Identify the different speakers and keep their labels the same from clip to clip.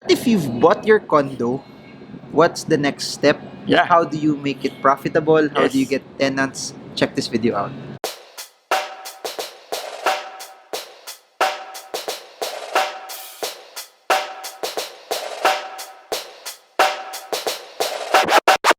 Speaker 1: If you've bought your condo, what's the next step?
Speaker 2: Yeah.
Speaker 1: How do you make it profitable? How do you
Speaker 2: Yes.
Speaker 1: get tenants? Check this video out.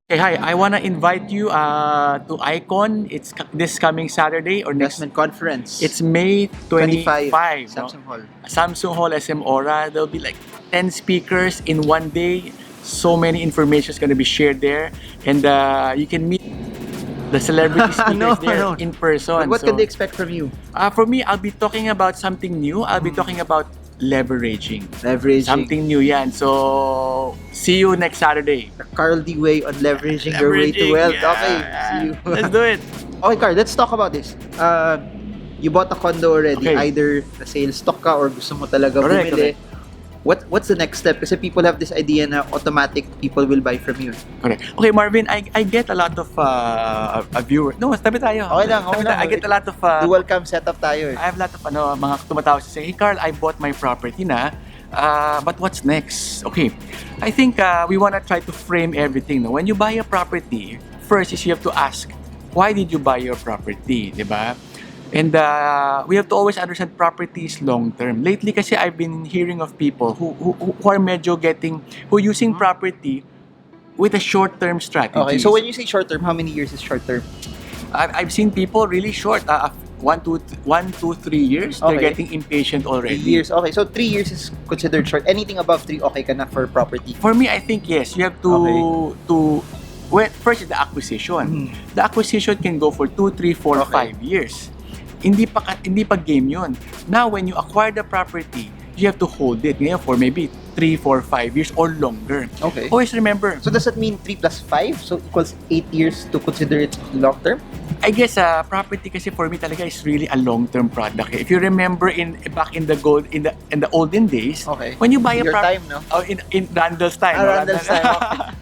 Speaker 2: Okay, hi. I wanna invite you to Icon. It's this coming Saturday or next.
Speaker 1: Investment conference.
Speaker 2: It's May 25. no?
Speaker 1: Samsung Hall.
Speaker 2: Samsung Hall SM Aura. There'll be like 10 speakers in one day. So many information is gonna be shared there, and you can meet the celebrity speakers
Speaker 1: No,
Speaker 2: there
Speaker 1: no.
Speaker 2: in person.
Speaker 1: But what
Speaker 2: So,
Speaker 1: can they expect from you?
Speaker 2: for me, I'll be talking about something new. I'll be talking about leveraging.
Speaker 1: Leveraging.
Speaker 2: Something new yan. So, see you next Saturday.
Speaker 1: The Carl D way on leveraging your way to
Speaker 2: Leveraging,
Speaker 1: wealth.
Speaker 2: yeah.
Speaker 1: Okay, see you.
Speaker 2: Let's do it.
Speaker 1: Okay, Carl, let's talk about this. You bought a condo already.
Speaker 2: Okay.
Speaker 1: Either na sales stock ka or gusto mo talaga
Speaker 2: Correct,
Speaker 1: bumili. What's the next step? Kasi people have this idea na automatic people will buy from you.
Speaker 2: Correct. Okay, Marvin, I get a lot of viewers. No, tabi tayo.
Speaker 1: Okay lang, okay
Speaker 2: Tabi
Speaker 1: lang.
Speaker 2: tayo. I get a lot of
Speaker 1: Dual cam setup tayo.
Speaker 2: I have a lot of mga tumatawag sa say, "Hey Carl, I bought my property na. But what's next?" Okay. I think we wanna try to frame everything. No? When you buy a property, first is you have to ask, why did you buy your property? Diba? And we have to always understand properties long term. Lately kasi I've been hearing of people who are medyo using property with a short term strategy.
Speaker 1: Okay, so when you say short term, how many years is short term?
Speaker 2: I've seen people really short, 1 to 3 years. They're
Speaker 1: Okay.
Speaker 2: getting impatient already.
Speaker 1: 3 years. Okay, so 3 years is considered short. Anything above 3, okay ka na for property.
Speaker 2: For me, I think yes, you have first is the acquisition. The acquisition can go for 2, 3, 4,
Speaker 1: Okay.
Speaker 2: 5 years. Hindi pa game yun. Now, when you acquire the property, you have to hold it ngayon for maybe 3, 4, 5 years or longer.
Speaker 1: Okay.
Speaker 2: Always remember,
Speaker 1: So does that mean 3 plus 5? So equals 8 years to consider it long term?
Speaker 2: I guess property kasi for me talaga is really a long-term product. If you remember back in the olden days,
Speaker 1: Okay.
Speaker 2: when you buy a
Speaker 1: Your
Speaker 2: property,
Speaker 1: time, no?
Speaker 2: in Randall's time, no?
Speaker 1: Randall's time.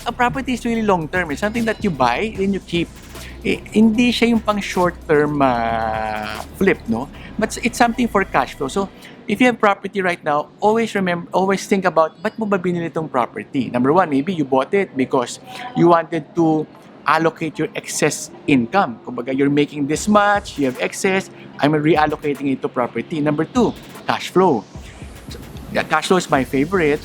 Speaker 2: A property is really long-term. It's something that you buy, then you keep. Hindi siya yung pang short-term flip, no? But it's something for cash flow. So, if you have property right now, always think about, ba't mo ba binili itong property? Number one, maybe you bought it because you wanted to allocate your excess income. Kumbaga, you're making this much, you have excess, I'm reallocating it to property. Number two, cash flow. So, cash flow is my favorite.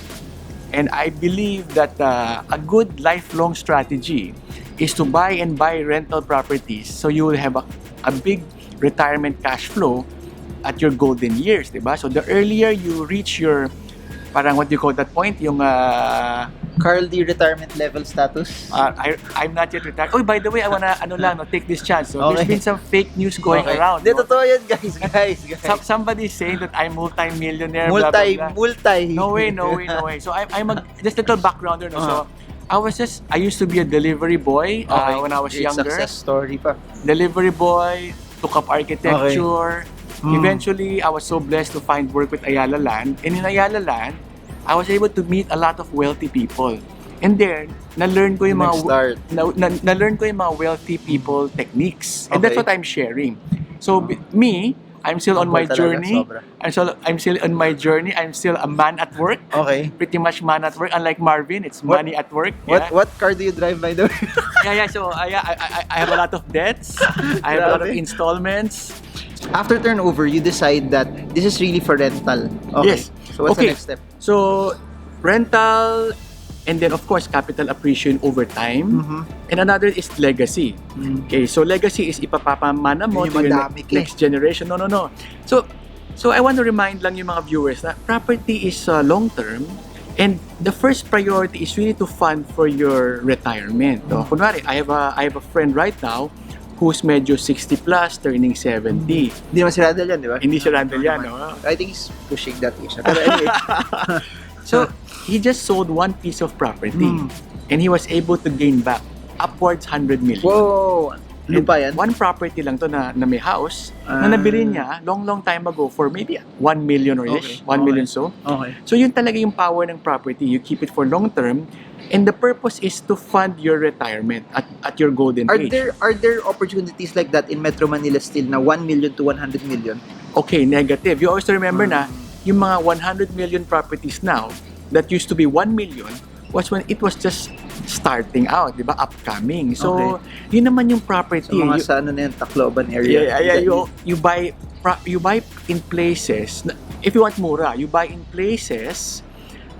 Speaker 2: And I believe that a good lifelong strategy is to buy rental properties so you will have a big retirement cash flow at your golden years, diba? So the earlier you reach your, parang what do you call that point? Yung,
Speaker 1: Carl D retirement level status?
Speaker 2: I'm not yet retired. Oh, by the way, I wanna take this chance. So
Speaker 1: Okay.
Speaker 2: there's been some fake news going around.
Speaker 1: Hindi,
Speaker 2: no?
Speaker 1: totoo yan, guys.
Speaker 2: Somebody's saying that I'm multi-millionaire, blah, blah, blah.
Speaker 1: Multi.
Speaker 2: No way. So just a little backgrounder. No? So I used to be a delivery boy when I was
Speaker 1: Great
Speaker 2: younger.
Speaker 1: Success story pa.
Speaker 2: Delivery boy, took up architecture. Eventually, I was so blessed to find work with Ayala Land. And in Ayala Land, I was able to meet a lot of wealthy people. And there, na-learn ko yung na-learn ko yung mga wealthy people techniques. And that's
Speaker 1: Okay.
Speaker 2: what I'm sharing. So I'm still on my
Speaker 1: Talaga,
Speaker 2: journey.
Speaker 1: sobra.
Speaker 2: I'm still on my journey. I'm still a man at work.
Speaker 1: Okay.
Speaker 2: Pretty much man at work. Unlike Marvin, it's
Speaker 1: What-
Speaker 2: money at work.
Speaker 1: What car do you drive, by the way?
Speaker 2: Yeah. So I have a lot of debts. I have a lot of
Speaker 1: Grabe.
Speaker 2: installments.
Speaker 1: After turnover, you decide that this is really for rental. Okay.
Speaker 2: Yes.
Speaker 1: So what's
Speaker 2: Okay.
Speaker 1: the next step?
Speaker 2: So rental, and then of course capital appreciation over time. And another is legacy. Okay, so legacy is ipapapamana mo
Speaker 1: Yun
Speaker 2: to
Speaker 1: yung
Speaker 2: your
Speaker 1: madami ka eh.
Speaker 2: next generation. No. So I want to remind lang yung mga viewers na property is long term, and the first priority is really to fund for your retirement. So, kunwari, I have a friend right now who's medyo 60 plus, turning 70.
Speaker 1: Hindi naman si Randall yan, di ba?
Speaker 2: Hindi siya Randall yan, no?
Speaker 1: I think he's pushing that age. Pero anyway.
Speaker 2: So, he just sold one piece of property and he was able to gain back upwards 100 million.
Speaker 1: Whoa! Lupa yan?
Speaker 2: One property lang to na may house na nabili niya long time ago for maybe 1 million or ish, 1 million so.
Speaker 1: Okay.
Speaker 2: So, yun talaga yung power ng property. You keep it for long term, and the purpose is to fund your retirement at your golden age.
Speaker 1: Are there opportunities like that in Metro Manila still na 1 million to 100 million?
Speaker 2: Okay, negative. You always remember na yung mga 100 million properties now, that used to be 1 million was when it was just starting out, di ba? Upcoming. So, yun naman yung property.
Speaker 1: Sa mga sa ano na yung Tacloban area.
Speaker 2: You buy in places, if you want mura, you buy in places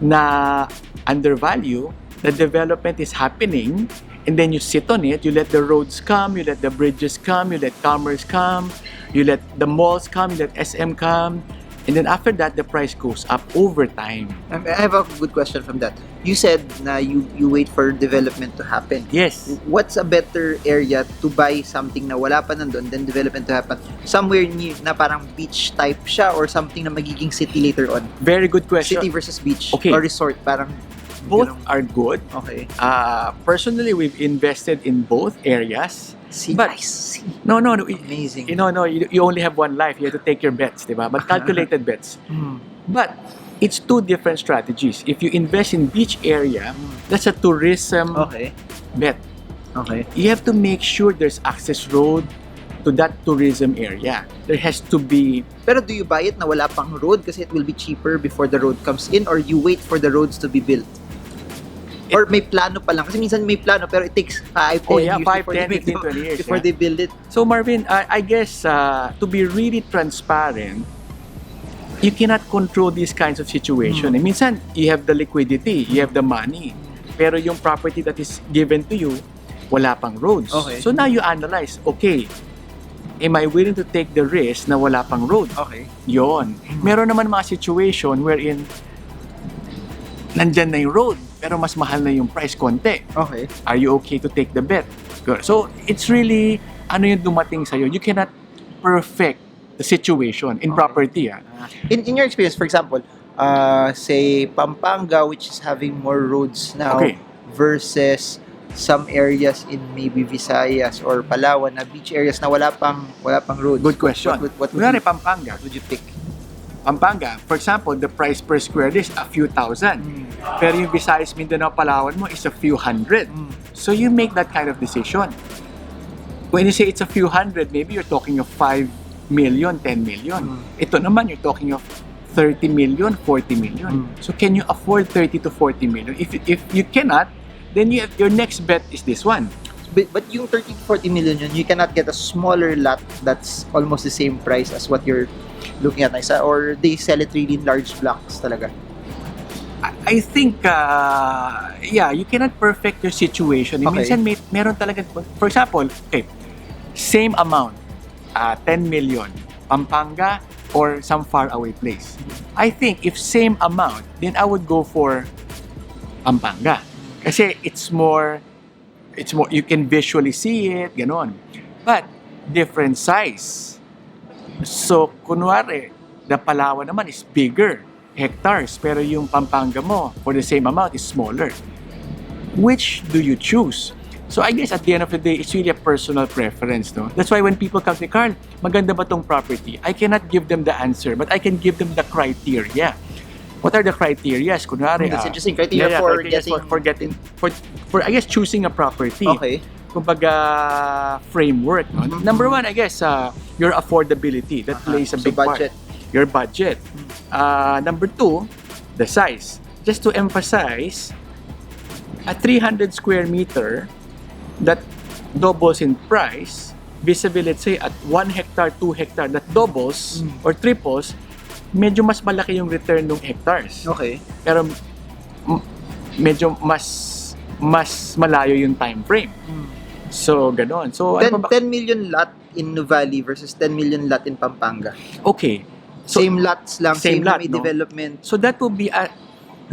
Speaker 2: na undervalue, the development is happening, and then you sit on it, you let the roads come, you let the bridges come, you let commerce come, you let the malls come, you let SM come, and then after that, the price goes up over time.
Speaker 1: I have a good question from that. You said na you wait for development to happen.
Speaker 2: Yes.
Speaker 1: What's a better area to buy something na wala pa nandun, then development to happen? Somewhere near na parang beach type siya or something na magiging city later on?
Speaker 2: Very good question.
Speaker 1: City versus beach
Speaker 2: Okay.
Speaker 1: or resort, parang
Speaker 2: Both
Speaker 1: ganun.
Speaker 2: are good.
Speaker 1: Okay.
Speaker 2: Personally, we've invested in both areas.
Speaker 1: See,
Speaker 2: But-
Speaker 1: nice.
Speaker 2: No,
Speaker 1: Amazing.
Speaker 2: you only have one life. You have to take your bets, di ba? But calculated bets. But it's two different strategies. If you invest in beach area, that's a tourism
Speaker 1: Okay.
Speaker 2: bet.
Speaker 1: Okay.
Speaker 2: You have to make sure there's access road to that tourism area. There has to be,
Speaker 1: Pero do you buy it na wala pang road kasi it will be cheaper before the road comes in, or you wait for the roads to be built? Or may plano pa lang? Kasi minsan may plano pero it takes 5, 10 years
Speaker 2: 5,
Speaker 1: before
Speaker 2: 10,
Speaker 1: they make
Speaker 2: 15, 20 years.
Speaker 1: before they build it.
Speaker 2: So Marvin, I guess to be really transparent, you cannot control these kinds of situation. Eh, minsan, you have the liquidity, you have the money, pero yung property that is given to you, wala pang roads.
Speaker 1: Okay.
Speaker 2: So now you analyze, okay, am I willing to take the risk na wala pang road?
Speaker 1: Okay.
Speaker 2: Yon. Meron naman mga situation wherein nandyan na yung road, pero mas mahal na yung price konti.
Speaker 1: Okay.
Speaker 2: Are you okay to take the bet? Good. So, it's really, ano yung dumating sa'yo. You cannot perfect the situation in property.
Speaker 1: In your experience, for example, say Pampanga, which is having more roads now,
Speaker 2: Okay.
Speaker 1: versus some areas in maybe Visayas or Palawan na beach areas na wala pang roads.
Speaker 2: Good question.
Speaker 1: What
Speaker 2: Kunwari, Pampanga.
Speaker 1: would you pick?
Speaker 2: Pampanga, for example, the price per square is a few thousand. Pero yung Visayas, Mindanao, Palawan mo is a few hundred. So you make that kind of decision. When you say it's a few hundred, maybe you're talking of 5 million, 10 million. Ito naman, you're talking of 30 million, 40 million. So can you afford 30 to 40 million? If you cannot, then your next bet is this one.
Speaker 1: But yung 30 to 40 million yun, you cannot get a smaller lot that's almost the same price as what you're looking at, or they sell it really in large blocks talaga.
Speaker 2: I think, you cannot perfect your situation.
Speaker 1: Okay.
Speaker 2: Minsan meron talaga, for example, okay, same amount, 10 million, Pampanga or some far away place. I think if same amount, then I would go for Pampanga. Kasi it's more, you can visually see it, ganon. But, different size. So, kunwari, the Palawan naman is bigger, hectares, pero yung Pampanga mo, for the same amount, is smaller. Which do you choose? So, I guess at the end of the day, it's really a personal preference, no? That's why when people come to Carl, maganda ba tong property? I cannot give them the answer, but I can give them the criteria. What are the criteria? Kunwari,
Speaker 1: That's interesting. Criteria for getting...
Speaker 2: for I guess choosing a property.
Speaker 1: Okay.
Speaker 2: Kumbaga framework. No? Number one, I guess your affordability. That plays a
Speaker 1: So
Speaker 2: big
Speaker 1: budget.
Speaker 2: part. Your budget. Number two, the size. Just to emphasize, a 300 square meter that doubles in price vis-a-vis, let's say, at 1 hectare, 2 hectare, that doubles or triples, medyo mas malaki yung return ng hectares.
Speaker 1: Okay.
Speaker 2: Pero medyo mas malayo yung time frame. So, ganon. So,
Speaker 1: 10
Speaker 2: ano pa ba?
Speaker 1: million lot in Nuvali versus 10 million lot in Pampanga.
Speaker 2: Okay. So,
Speaker 1: Same lots lang,
Speaker 2: same
Speaker 1: same
Speaker 2: lot,
Speaker 1: may
Speaker 2: no?
Speaker 1: development.
Speaker 2: so that would be a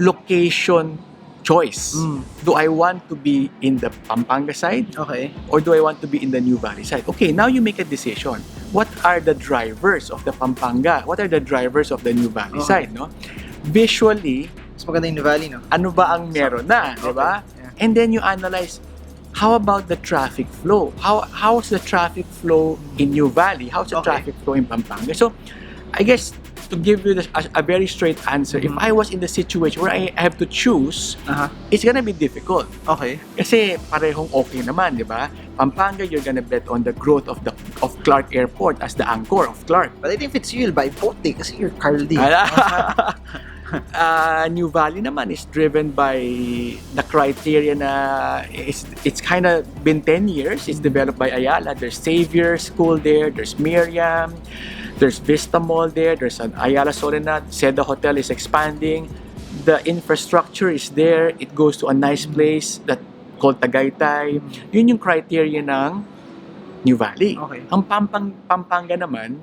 Speaker 2: location choice. Do I want to be in the Pampanga side
Speaker 1: Okay.
Speaker 2: or do I want to be in the New Valley side? Okay, now you make a decision. What are the drivers of the Pampanga? What are the drivers of the New Valley
Speaker 1: Okay.
Speaker 2: side, no? Visually,
Speaker 1: Mas maganda yung Nuvali, no?
Speaker 2: ano ba ang meron na, di ba?
Speaker 1: Yeah.
Speaker 2: And then you analyze, how about the traffic flow? How's the traffic flow in New Valley? How's the
Speaker 1: Okay.
Speaker 2: traffic flow in Pampanga? So, I guess, to give you a very straight answer, if I was in the situation where I have to choose, it's gonna be difficult.
Speaker 1: Okay.
Speaker 2: Kasi parehong okay naman, di ba? Pampanga, you're gonna bet on the growth of Clark Airport as the anchor of Clark.
Speaker 1: But I think if it's you, you'll buy both kasi you're Carl D.
Speaker 2: New Valley naman is driven by the criteria na it's kind of been 10 years. It's developed by Ayala. There's Xavier School there. There's Miriam. There's Vista Mall there. There's an Ayala Soledad. Seda Hotel is expanding. The infrastructure is there. It goes to a nice place that called Tagaytay. Yun yung criteria ng New Valley.
Speaker 1: Okay.
Speaker 2: Ang Pampanga naman,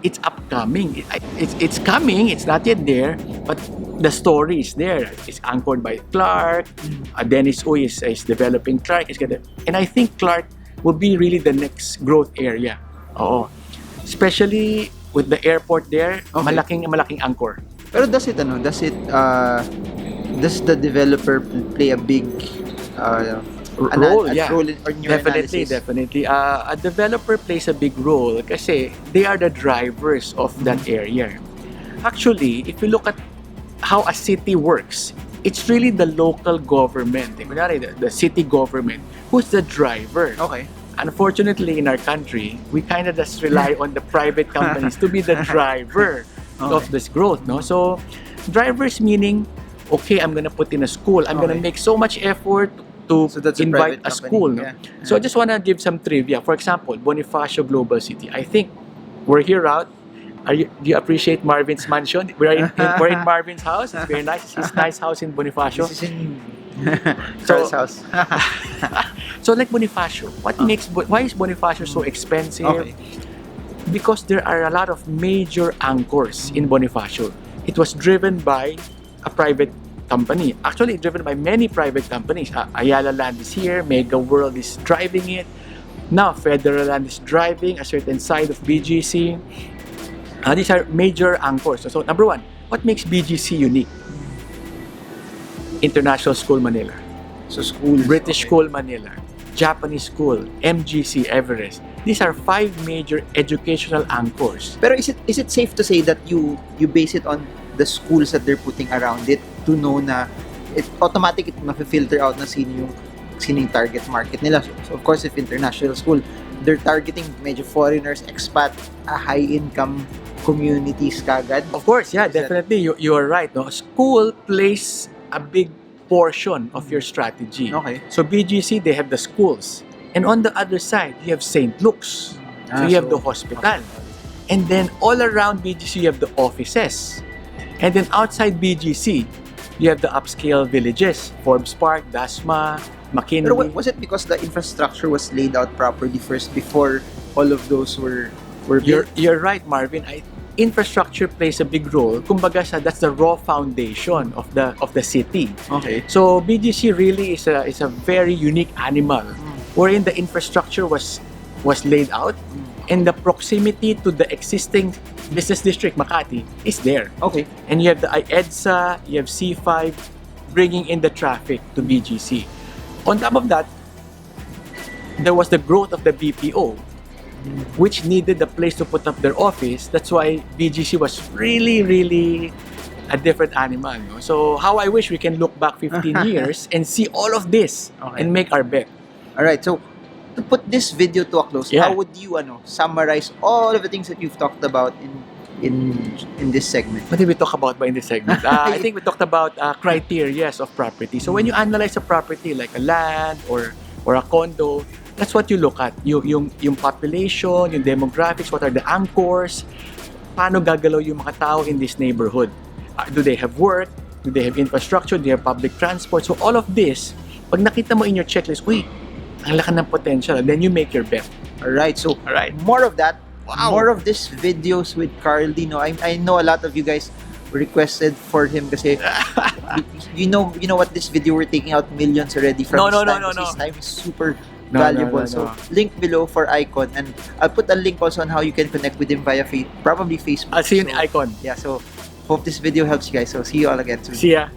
Speaker 2: it's upcoming. It's coming. It's not yet there, but the story is there. It's anchored by Clark. Dennis Uy is developing Clark. And I think Clark will be really the next growth area. Oo. Especially with the airport there, malaking anchor.
Speaker 1: Pero does the developer play a big
Speaker 2: role, yeah.
Speaker 1: role in your analysis?
Speaker 2: Definitely. A developer plays a big role kasi they are the drivers of that area. Actually, if you look at how a city works, it's really the local government, the city government, who's the driver.
Speaker 1: Okay.
Speaker 2: Unfortunately, in our country, we kind of just rely on the private companies to be the driver of this growth. No, so drivers meaning, okay, I'm gonna put in a school. I'm gonna make so much effort to invite a school. No?
Speaker 1: Yeah.
Speaker 2: So I just wanna give some trivia. For example, Bonifacio Global City. I think we're here out. Do you appreciate Marvin's mansion? we're in Marvin's house. It's very nice. It's his nice house in Bonifacio.
Speaker 1: This is in Charles' house.
Speaker 2: So like Bonifacio, why is Bonifacio so expensive?
Speaker 1: Okay.
Speaker 2: Because there are a lot of major anchors in Bonifacio. It was driven by a private company. Actually, driven by many private companies. Ayala Land is here. Mega World is driving it. Now, Federal Land is driving a certain side of BGC. These are major anchors. So number one, what makes BGC unique? International School Manila.
Speaker 1: So schools.
Speaker 2: British School Manila. Japanese School. MGC Everest. These are 5 major educational anchors.
Speaker 1: Pero is it safe to say that you base it on the schools that they're putting around it to know na it automatic ma-filter out na sino yung target market nila. So of course, if international school, they're targeting medyo foreigners, expat, high-income communities kagad.
Speaker 2: Of course, yeah, definitely. You are right. No? School plays a big portion of your strategy.
Speaker 1: Okay.
Speaker 2: So BGC, they have the schools. And on the other side, you have St. Luke's. So you have the hospital. And then all around BGC, you have the offices. And then outside BGC, you have the upscale villages. Forbes Park, Dasma, McKinley.
Speaker 1: Pero was it because the infrastructure was laid out properly first before all of those were built?
Speaker 2: You're right, Marvin. Infrastructure plays a big role. Kumbaga that's the raw foundation of the city.
Speaker 1: Okay.
Speaker 2: So BGC really is a very unique animal, wherein the infrastructure was laid out, and the proximity to the existing business district Makati is there.
Speaker 1: Okay.
Speaker 2: And you have the EDSA, you have C5 bringing in the traffic to BGC. On top of that, there was the growth of the BPO, which needed a place to put up their office. That's why BGC was really, really a different animal. No? So how I wish we can look back 15 years and see all of this and make our bet.
Speaker 1: All right. So to put this video to a close, how would you summarize all of the things that you've talked about in this segment?
Speaker 2: What did we talk about in this segment? I think we talked about criteria of property. So when you analyze a property like a land or a condo, that's what you look at. Yung population, yung demographics, what are the anchors, paano gagalaw yung mga tao in this neighborhood. Do they have work? Do they have infrastructure? Do they have public transport? So all of this, pag nakita mo in your checklist, uy, ang laki ng potential, and then you make your bet.
Speaker 1: Alright, so more of that. Wow. More of these videos with Carl Dino. I know a lot of you guys requested for him kasi you know what, this video, we're taking out millions already from his time. His time is super valuable. So link below for Icon, and I'll put a link also on how you can connect with him via probably Facebook.
Speaker 2: I'll see you in Icon.
Speaker 1: Yeah, so hope this video helps you guys. So see you all again soon.
Speaker 2: See ya.